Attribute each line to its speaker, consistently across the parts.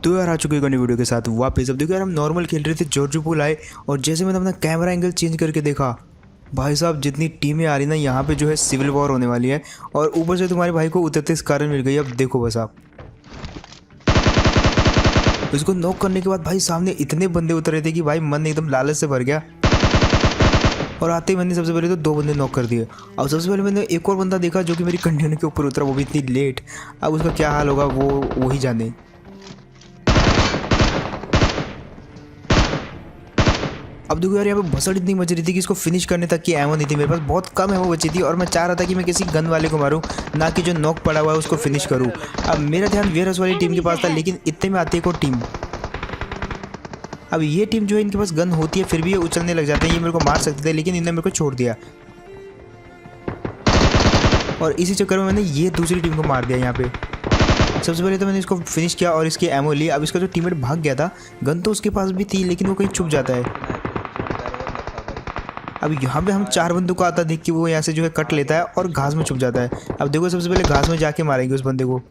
Speaker 1: तो यार आ चुके हैं वीडियो के साथ वापस। अब देखो यार हम नॉर्मल खेल रहे थे, जॉर्जो पूल आए और जैसे मैंने अपना कैमरा एंगल चेंज करके देखा, भाई साहब जितनी टीमें आ रही ना यहाँ पे जो है सिविल वॉर होने वाली है। और ऊपर से तुम्हारे भाई को उतरते इस कारण मिल गई। अब देखो बस आप इसको नॉक करने के बाद भाई सामने इतने बंदे उतर रहे थे कि भाई मन एकदम लालच से भर गया। और आते ही मैंने सबसे पहले तो 2 बंदे नॉक कर दिए। अब सबसे पहले मैंने एक और बंदा देखा जो कि मेरी कंटेनर के ऊपर उतरा, वो भी इतनी लेट। अब उसका क्या हाल होगा वो ही जाने। अब देखो यार यहाँ पे भसड़ इतनी मच रही थी कि इसको फिनिश करने तक की एमो नहीं थी मेरे पास, बहुत कम एमो बची थी। और मैं चाह रहा था कि मैं किसी गन वाले को मारूं, ना कि जो नॉक पड़ा हुआ है उसको फिनिश करूं। अब मेरा ध्यान वेयरहाउस वाली टीम के पास था, लेकिन इतने में आती है एक और टीम। अब ये टीम जो है इनके पास गन होती है, फिर भी ये उछलने लग जाते हैं। ये मेरे को मार सकते थे लेकिन इन्होंने मेरे को छोड़ दिया। और इसी चक्कर में मैंने ये दूसरी टीम को मार दिया। यहाँ पे सबसे पहले तो मैंने इसको फिनिश किया और इसकी एमो ली। अब इसका जो टीममेट भाग गया था, गन तो उसके पास भी थी लेकिन वो कहीं छुप जाता है। अब यहाँ पे हम 4 बंदों को आता देख के वो यहाँ से जो है कट लेता है और घास में छुप जाता है। अब देखो सबसे पहले घास में जाके मारेंगे उस बंदे को।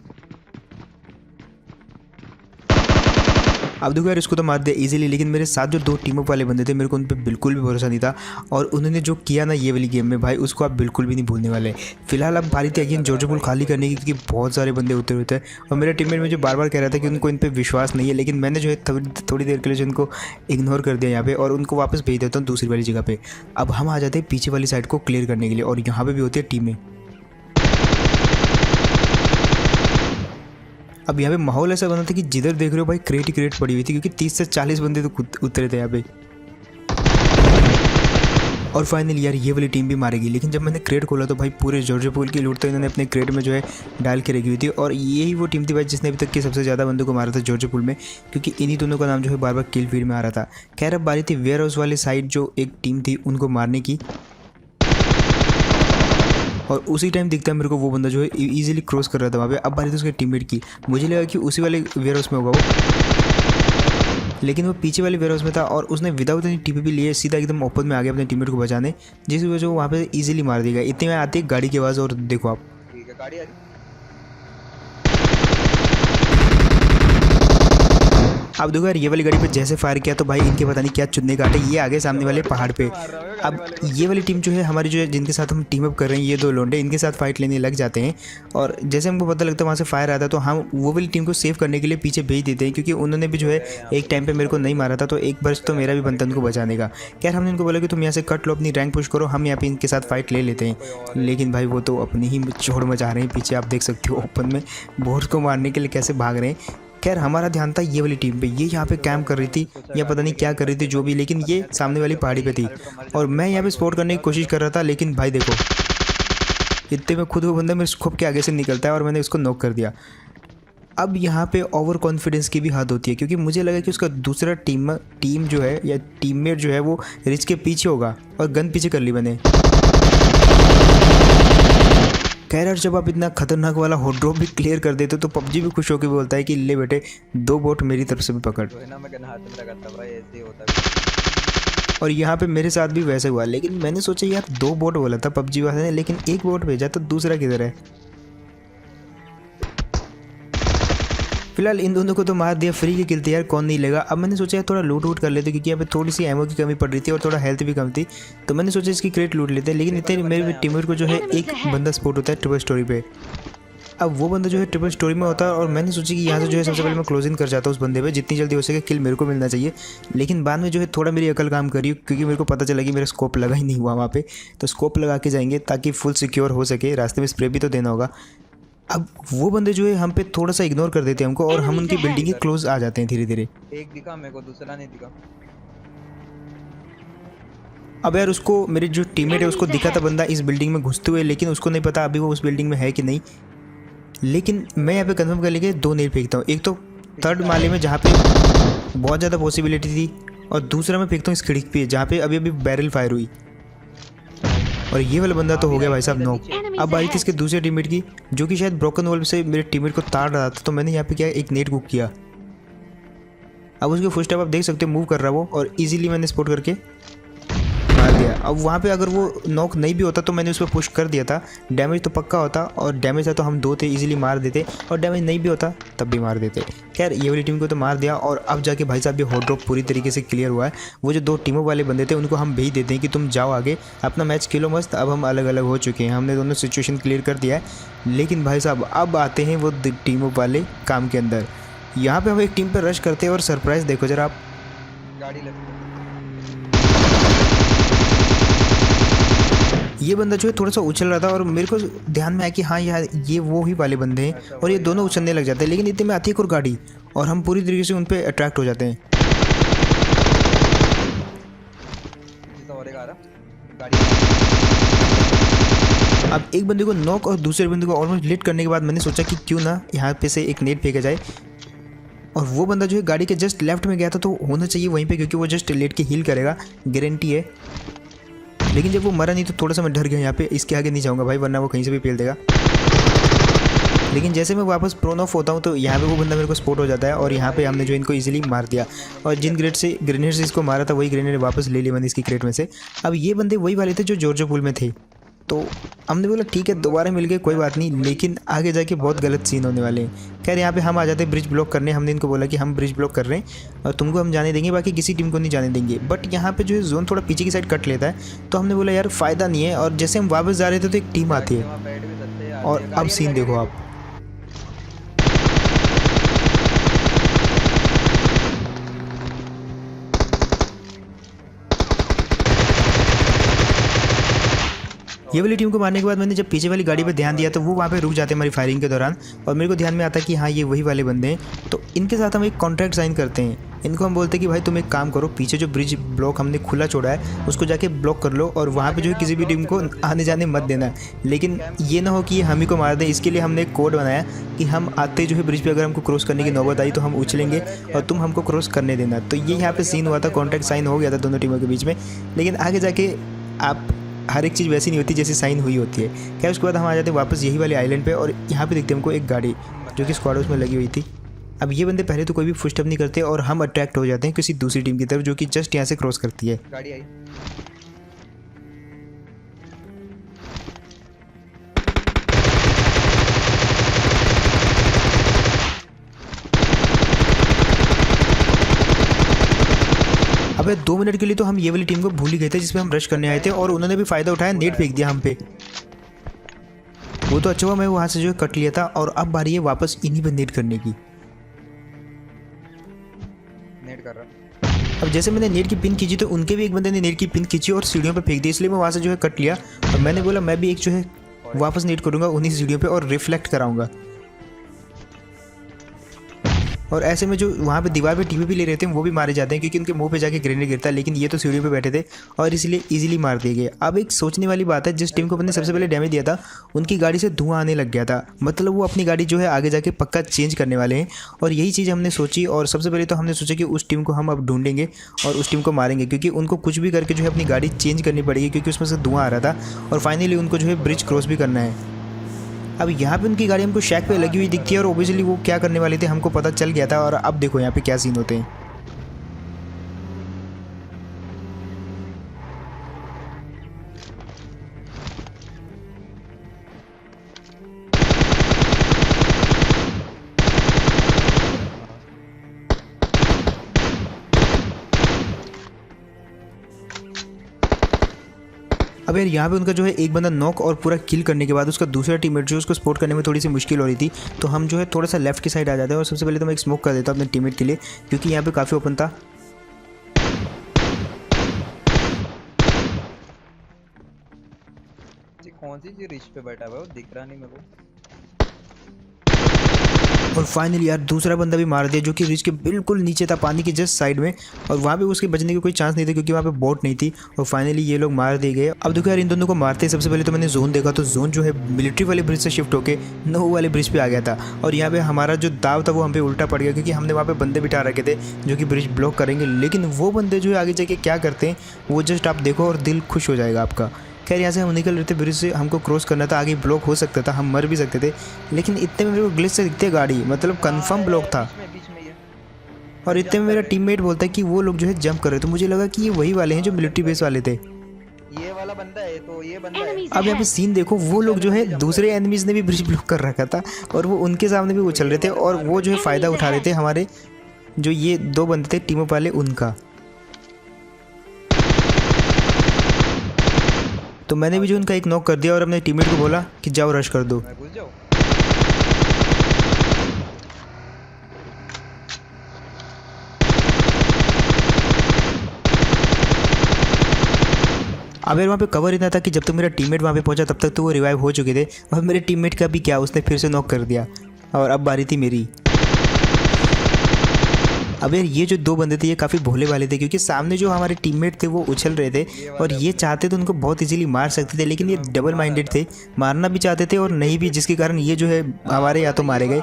Speaker 1: अब देखो यार इसको तो मार दिया इजीली, लेकिन मेरे साथ जो 2 टीम अप वाले बंदे थे मेरे को उन पर बिल्कुल भी भरोसा नहीं था। और उन्होंने जो किया ना ये वाली गेम में, भाई उसको आप बिल्कुल भी नहीं भूलने वाले। फिलहाल अब बारी थी अगेन जॉर्जो पूल खाली करने की, क्योंकि बहुत सारे बंदे उतरे हुए थे। और मेरा टीममेट मुझे बार बार कह रहा था कि उनको इन पर विश्वास नहीं है, लेकिन मैंने जो है थोड़ी देर के लिए उनको इग्नोर कर दिया यहाँ पे और उनको वापस भेज देता हूँ दूसरी वाली जगह पे। अब हम आ जाते हैं पीछे वाली साइड को क्लियर करने के लिए, और यहाँ पे भी होती है टीमें। अब यहाँ पे माहौल ऐसा बना था कि जिधर देख रहे हो भाई क्रेट ही क्रेट पड़ी हुई थी, क्योंकि 30 से 40 बंदे तो उतरे थे यहाँ पे। और फाइनली यार ये वाली टीम भी मारेगी, लेकिन जब मैंने क्रेट खोला तो भाई पूरे जॉर्जो पूल की लूट तो इन्होंने अपने क्रेट में जो है डाल के रखी हुई थी। और यही वो टीम थी भाई जिसने अभी तक के सबसे ज़्यादा बंदों को मारा था जॉर्जो पूल में, क्योंकि इन्हीं दोनों का नाम जो है बार बार किल फीड में आ रहा था। खैर अब बारी थी वेयरहाउस वाले साइड जो एक टीम थी उनको मारने की। और उसी टाइम दिखता है मेरे को वो बंदा जो है इजीली क्रॉस कर रहा था वहाँ पे। अब बारी थी उसके टीममेट की, मुझे लगा कि उसी वाले वेयरहाउस में होगा वो, लेकिन वो पीछे वाले वेयरहाउस में था। और उसने विदाउट एनी टीपीपी लिए सीधा एकदम ओपन में आ गया अपने टीममेट को बचाने, जिस वजह से वो वहाँ पे इजीली मार दिया गया। इतने में आती है गाड़ी की आवाज़ और देखो आप,
Speaker 2: ठीक है गाड़ी आ रही।
Speaker 1: अब देखो यार ये वाली गाड़ी पे जैसे फायर किया तो भाई इनके पता नहीं क्या चुनने काटे, ये आगे सामने वाले पहाड़ पे। अब ये वाली टीम जो है हमारी जो है जिनके साथ हम टीम अप कर रहे हैं, ये 2 लोंडे इनके साथ फाइट लेने लग जाते हैं। और जैसे हमको पता लगता है वहाँ से फायर आता है तो हम वो वाली टीम को सेव करने के लिए पीछे भेज देते हैं, क्योंकि उन्होंने भी जो है एक टाइम पर मेरे को नहीं मारा था, तो एक बर्स तो मेरा भी बनता उनको बचाने का। खैर हमने इनको बोला कि तुम यहाँ से कट लो, अपनी रैंक पुश करो, हम यहाँ पे इनके साथ फाइट ले लेते हैं। लेकिन भाई वो तो अपनी ही छोड़ मचा रहे हैं। पीछे आप देख सकते हो ओपन में बोर्ड को मारने के लिए कैसे भाग रहे हैं। खैर हमारा ध्यान था ये वाली टीम पे, ये यहाँ पे कैंप कर रही थी या पता नहीं क्या कर रही थी जो भी, लेकिन ये सामने वाली पहाड़ी पे थी और मैं यहाँ पे स्पॉट करने की कोशिश कर रहा था। लेकिन भाई देखो इतने में खुद वो बंदा मेरे स्कोप के आगे से निकलता है और मैंने उसको नॉक कर दिया। अब यहाँ पे ओवर कॉन्फिडेंस की भी हद होती है, क्योंकि मुझे लगा कि उसका दूसरा टीम जो है या टीममेट जो है वो रिच के पीछे होगा, और गन पीछे कर ली मैंने। खैर यार जब आप इतना खतरनाक वाला हॉट ड्रॉप भी क्लियर कर देते तो पबजी भी खुश होकर बोलता है कि ले बेटे 2 बोट मेरी तरफ से भी पकड़। और यहाँ पे मेरे साथ भी वैसे हुआ, लेकिन मैंने सोचा यार 2 बोट बोला था पबजी वाले ने, लेकिन 1 बोट भेजा तो दूसरा किधर है। फिलहाल इन दोनों को तो मार दिया, फ्री की किल थी यार, कौन नहीं लेगा। अब मैंने सोचा थोड़ा लूट वूट कर लेते, क्योंकि यहाँ पे थोड़ी सी एमो की कमी पड़ रही थी और थोड़ा हेल्थ भी कम थी, तो मैंने सोचा इसकी क्रेट लूट लेते हैं। लेकिन इतने मेरे टीममेट को जो है एक बंदा स्पॉट होता है ट्रिपल स्टोरी पे। अब वो बंदा जो है ट्रिपल स्टोरी में होता है और मैंने सोचा कि यहाँ से जो है सबसे पहले मैं क्लोजिंग कर जाता हूँ उस बंदे पे, जितनी जल्दी हो सके किल मेरे को मिलना चाहिए। लेकिन बाद में जो है थोड़ा मेरी अकल काम करी, क्योंकि मेरे को पता चला कि मेरा स्कोप लगा ही नहीं हुआ वहाँ पे, तो स्कोप लगा के जाएंगे ताकि फुल सिक्योर हो सके। रास्ते में स्प्रे भी तो देना होगा। अब वो बंदे जो है हम पे थोड़ा सा इग्नोर कर देते हैं हमको, और हम उनकी बिल्डिंग के क्लोज आ जाते हैं धीरे धीरे।
Speaker 2: एक दिखा मेरे को, दूसरा नहीं दिखा।
Speaker 1: अब यार उसको मेरे जो टीममेट है उसको दिखा था बंदा इस बिल्डिंग में घुसते हुए, लेकिन उसको नहीं पता अभी वो उस बिल्डिंग में है कि नहीं। लेकिन मैं यहाँ पे कंफर्म कर लेके 2 नेट फेंकता हूँ, एक तो 3rd माले में जहाँ पे बहुत ज़्यादा पॉसिबिलिटी थी, और दूसरा मैं फेंकता हूँ इस खिड़की पे जहाँ पे अभी बैरल फायर हुई। और ये वाला बंदा तो हो गया भाई साहब नॉक। अब आई थी इसके दूसरे टीममेट की, जो कि शायद ब्रोकन वॉल से मेरे टीममेट को ताड़ रहा था, तो मैंने यहाँ पे क्या एक नेट कुक किया। अब उसके फुटस्टेप आप देख सकते हो मूव कर रहा है वो, और इजीली मैंने स्पॉट करके मार दिया। अब वहाँ पे अगर वो नॉक नहीं भी होता तो मैंने उस पर पुश कर दिया था, डैमेज तो पक्का होता, और डैमेज था तो हम 2 थे, इजीली मार देते, और डैमेज नहीं भी होता तब भी मार देते। खैर ये वाली टीम को तो मार दिया, और अब जाके भाई साहब ये हॉट ड्रॉप पूरी तरीके से क्लियर हुआ है। वो जो 2 टीमों वाले बंदे थे उनको हम भेज देते हैं कि तुम जाओ आगे अपना मैच खेलो मस्त। अब हम अलग अलग हो चुके हैं, हमने दोनों सिचुएशन क्लियर कर दिया है। लेकिन भाई साहब अब आते हैं वो टीमों वाले काम के अंदर। यहाँ पे हम एक टीम पर रश करते हैं और सरप्राइज देखो जरा आप।
Speaker 2: गाड़ी लग
Speaker 1: ये बंदा जो है थोड़ा सा उछल रहा था और मेरे को ध्यान में आया कि हाँ यार ये वो ही वाले बंदे हैं, और ये दोनों उछलने लग जाते हैं। लेकिन इतने में आती है एक और गाड़ी और हम पूरी तरीके से उन पर अट्रैक्ट हो जाते हैं।
Speaker 2: गाड़ी।
Speaker 1: अब एक बंदे को नॉक और दूसरे बंदे को ऑलमोस्ट लेट करने के बाद मैंने सोचा कि क्यों ना यहाँ पे से एक नेट फेंका जाए, और वो बंदा जो है गाड़ी के जस्ट लेफ्ट में गया था तो होना चाहिए वहीं पे, क्योंकि वो जस्ट लेट के हील करेगा, गारंटी है। लेकिन जब वो मरा नहीं तो थोड़ा सा मैं डर गया यहाँ पे, इसके आगे नहीं जाऊँगा भाई वरना वो कहीं से भी पेल देगा। लेकिन जैसे मैं वापस प्रोन ऑफ होता हूँ तो यहाँ पे वो बंदा मेरे को स्पॉट हो जाता है, और यहाँ पे हमने जो इनको इजीली मार दिया, और जिन ग्रेनेड से इसको मारा था वही ग्रेनेड वापस ले लिए मैंने इसकी क्रेट में से। अब ये बंदे वही वाले थे जो जॉर्जो पूल में थे, तो हमने बोला ठीक है दोबारा मिल गए कोई बात नहीं, लेकिन आगे जाके बहुत गलत सीन होने वाले हैं। खैर यहाँ पे हम आ जाते ब्रिज ब्लॉक करने। हमने इनको बोला कि हम ब्रिज ब्लॉक कर रहे हैं और तुमको हम जाने देंगे, बाकी किसी टीम को नहीं जाने देंगे। बट यहाँ पे जो है जोन थोड़ा पीछे की साइड कट लेता है, तो हमने बोला यार फ़ायदा नहीं है। और जैसे हम वापस जा रहे थे तो एक टीम आती है, और अब सीन देखो आप। ये वाली टीम को मारने के बाद मैंने जब पीछे वाली गाड़ी पे ध्यान दिया तो वो वहाँ पे रुक जाते हैं हमारी फायरिंग के दौरान, और मेरे को ध्यान में आता कि हाँ ये वही वाले बंदे हैं। तो इनके साथ हम एक कॉन्ट्रैक्ट साइन करते हैं। इनको हम बोलते हैं कि भाई तुम एक काम करो, पीछे जो ब्रिज ब्लॉक हमने खुला छोड़ा है उसको जाके ब्लॉक कर लो, और वहाँ पे जो है किसी भी टीम को आने जाने मत देना। लेकिन ये ना हो कि ये हम ही को मार दें, इसके लिए हमने एक कोड बनाया कि हम आते जो है ब्रिज पे अगर हमको क्रॉस करने की नौबत आई तो हम उछलेंगे और तुम हमको क्रॉस करने देना। तो ये यहाँ पे सीन हुआ था, कॉन्ट्रैक्ट साइन हो गया था दोनों टीमों के बीच में। लेकिन आगे जाके आप हर एक चीज़ वैसी नहीं होती जैसी साइन हुई होती है। क्या उसके बाद हम आ जाते हैं वापस यही वाले आइलैंड पे, और यहाँ पे देखते हैं हमको एक गाड़ी जो कि स्क्वाड हाउस में लगी हुई थी। अब ये बंदे पहले तो कोई भी फुटस्टेप नहीं करते और हम अट्रैक्ट हो जाते हैं किसी दूसरी टीम की तरफ जो कि जस्ट यहाँ से क्रॉस करती है।
Speaker 2: गाड़ी आई।
Speaker 1: अबे 2 मिनट के लिए तो हम ये वाली टीम को भूल ही गए थे जिसमें हम रश करने आए थे, और उन्होंने भी फ़ायदा उठाया, नेट फेंक दिया हम पे। वो तो अच्छा हुआ मैं वहाँ से जो है कट लिया था, और अब बारी है वापस इन्हीं पे नेट करने की।
Speaker 2: नेट कर रहा।
Speaker 1: अब जैसे मैंने नेट की पिन खींची तो उनके भी एक बंदे ने नेट की पिन खींची और सीढ़ियों पे फेंक दी, इसलिए मैं वहाँ से जो है कट लिया, और मैंने बोला मैं भी एक जो है वापस नेट करूँगा उन्हीं सीढ़ियों पे और रिफ्लेक्ट कराऊँगा। और ऐसे में जो वहाँ पे दीवार पे टीवी भी ले रहे थे वो भी मारे जाते हैं, क्योंकि उनके मुंह पे जाके ग्रेनेड गिरता है। लेकिन ये तो सीढ़ियों पे बैठे थे और इसलिए इजीली मार दिए गए। अब एक सोचने वाली बात है, जिस टीम को मैंने सबसे पहले डैमेज दिया था उनकी गाड़ी से धुआं आने लग गया था, मतलब वो अपनी गाड़ी जो है आगे जाके पक्का चेंज करने वाले हैं। और यही चीज़ हमने सोची, और सबसे पहले तो हमने सोचा कि उस टीम को हम अब ढूंढेंगे और उस टीम को मारेंगे, क्योंकि उनको कुछ भी करके जो है अपनी गाड़ी चेंज करनी पड़ेगी, क्योंकि उसमें से धुआं आ रहा था। और फाइनली उनको जो है ब्रिज क्रॉस भी करना है। अब यहाँ पे उनकी गाड़ी हमको शैक पे लगी हुई दिखती है, और ओबियसली वो क्या करने वाले थे हमको पता चल गया था। और अब देखो यहाँ पे क्या सीन होते हैं। अब यार यहाँ पे उनका जो है एक बंदा नॉक और पूरा किल करने के बाद उसका दूसरा टीममेट जो है उसको सपोर्ट करने में थोड़ी सी मुश्किल हो रही थी, तो हम जो है थोड़ा सा लेफ्ट की साइड आ जाते हैं। और सबसे पहले तो मैं एक स्मोक कर देता हूँ अपने टीममेट के लिए, क्योंकि यहाँ पे काफ़ी ओपन था।
Speaker 2: कौन सी रिच पे बैठा हुआ है वो दिख रहा नहीं मेरे को।
Speaker 1: और फाइनली यार दूसरा बंदा भी मार दिया जो कि रिच के बिल्कुल नीचे था, पानी के जस्ट साइड में, और वहाँ पे उसके बचने की कोई चांस नहीं था क्योंकि वहाँ पे बोट नहीं थी। और फाइनली ये लोग मार दिए गए। अब देखो यार इन दोनों को मारते सबसे पहले तो मैंने जोन देखा, तो जोन जो है मिलिट्री वाले ब्रिज से शिफ्ट होकर नोव वाले ब्रिज पे आ गया था। और यहाँ पे हमारा जो दाव था वो हम पे उल्टा पड़ गया, क्योंकि हमने वहाँ पे बंदे बिठा रखे थे जो कि ब्रिज ब्लॉक करेंगे। लेकिन वो बंदे जो है आगे जाके क्या करते हैं वो जस्ट आप देखो और दिल खुश हो जाएगा आपका। खैर यहाँ से हम निकल रहे थे, ब्रिज से हमको क्रॉस करना था, आगे ब्लॉक हो सकता था, हम मर भी सकते थे। लेकिन इतने में मेरे को ग्लिच से दिखते गाड़ी, मतलब कंफर्म ब्लॉक था। और इतने में मेरा टीममेट बोलता है कि वो लोग जो है जंप कर रहे थे, तो मुझे लगा कि ये वही वाले हैं जो मिलिट्री बेस वाले थे।
Speaker 2: बंदा है, तो ये बंदा है।
Speaker 3: Enemies
Speaker 1: अब यहाँ पे
Speaker 3: ahead!
Speaker 1: सीन देखो, वो लोग जो है दूसरे एनिमीज ने भी ब्रिज ब्लॉक कर रखा था और वो उनके सामने भी उछल रहे थे और वो जो है फ़ायदा उठा रहे थे हमारे जो ये दो बंदे थे टीम अप वाले उनका। तो मैंने भी जो उनका एक नॉक कर दिया और अपने टीममेट को बोला कि जाओ रश कर दो।
Speaker 2: मैं घुस जाऊँ?
Speaker 1: अब यार वहाँ पे कवर इतना था कि जब तक मेरा टीममेट वहाँ पे पहुँचा तब तक तो वो रिवाइव हो चुके थे और मेरे टीममेट का भी क्या, उसने फिर से नॉक कर दिया और अब बारी थी मेरी। अब यार ये जो दो बंदे थे ये काफ़ी भोले वाले थे क्योंकि सामने जो हमारे टीममेट थे वो उछल रहे थे और ये चाहते तो उनको बहुत इजीली मार सकते थे, लेकिन ये डबल माइंडेड थे, मारना भी चाहते थे और नहीं भी, जिसके कारण ये जो है हमारे या तो मारे गए।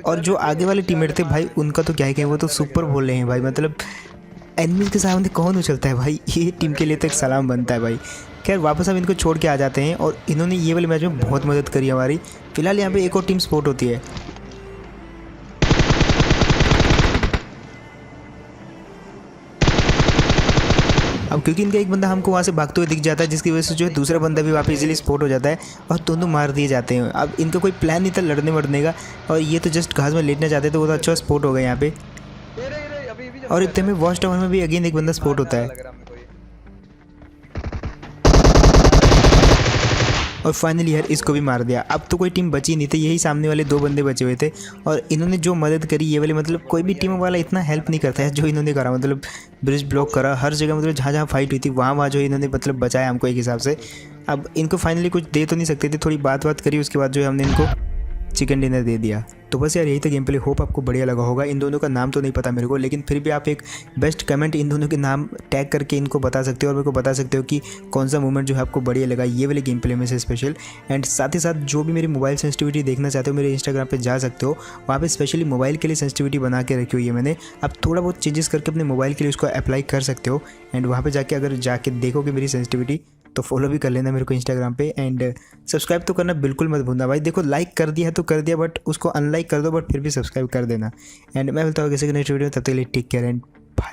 Speaker 1: और जो आगे वाले टीममेट थे भाई उनका तो क्या ही कहें, वो तो सुपर भोले हैं भाई। मतलब एनिमीज के सामने कौन उछलता है भाई, ये टीम के लिए तो एक सलाम बनता है भाई। खैर वापस हम इनको छोड़ के आ जाते हैं और इन्होंने ये वाले मैच में बहुत मदद करी हमारी। फिलहाल यहाँ पे एक और टीम सपोर्ट होती है। अब क्योंकि इनका एक बंदा हमको वहाँ से भागते हुए दिख जाता है जिसकी वजह से जो है दूसरा बंदा भी वहाँ पे इजीली स्पॉट हो जाता है और दोनों मार दिए जाते हैं। अब इनका कोई प्लान नहीं था लड़ने वड़ने का और ये तो जस्ट घास में लेटना चाहते थे, वो तो अच्छा स्पॉट हो गया यहाँ पे। और इतने में वॉच टावर में भी अगेन एक बंदा स्पॉट होता है और फाइनली यार इसको भी मार दिया। अब तो कोई टीम बची नहीं थी, यही सामने वाले दो बंदे बचे हुए थे और इन्होंने जो मदद करी ये वाले, मतलब कोई भी टीम वाला इतना हेल्प नहीं करता है जो इन्होंने करा। मतलब ब्रिज ब्लॉक करा हर जगह, मतलब जहाँ जहाँ फाइट हुई थी वहाँ जो इन्होंने मतलब बचाया हमको एक हिसाब से। अब इनको फाइनली कुछ दे तो नहीं सकते थे, थोड़ी बात करी, उसके बाद जो है हमने इनको चिकन डिनर दे दिया। तो बस यार यही था गेम प्ले, होप आपको बढ़िया लगा होगा। इन दोनों का नाम तो नहीं पता मेरे को, लेकिन फिर भी आप एक बेस्ट कमेंट इन दोनों के नाम टैग करके इनको बता सकते हो और मेरे को बता सकते हो कि कौन सा मूवमेंट जो है आपको बढ़िया लगा ये वाले गेम प्ले में से स्पेशल। एंड साथ ही साथ जो भी मेरी मोबाइल सेंसिटिविटी देखना चाहते हो मेरे इंस्टाग्राम पे जा सकते हो, वहाँ पे स्पेशली मोबाइल के लिए सेंसिटिविटी बना के रखी हुई है मैंने। अब थोड़ा बहुत चेंजेस करके अपने मोबाइल के लिए उसको अप्लाई कर सकते हो। एंड वहाँ पर जाके अगर जाके देखोगे मेरी सेंसिटिविटी तो फॉलो भी कर लेना मेरे को इंस्टाग्राम पे। एंड सब्सक्राइब तो करना बिल्कुल मत भूलना भाई। देखो लाइक कर दिया है तो कर दिया, बट उसको अनलाइक कर दो, बट फिर भी सब्सक्राइब कर देना। एंड मैं बोलता हूँ किसी के नेक्स्ट वीडियो, तब तक के लिए टेक केयर एंड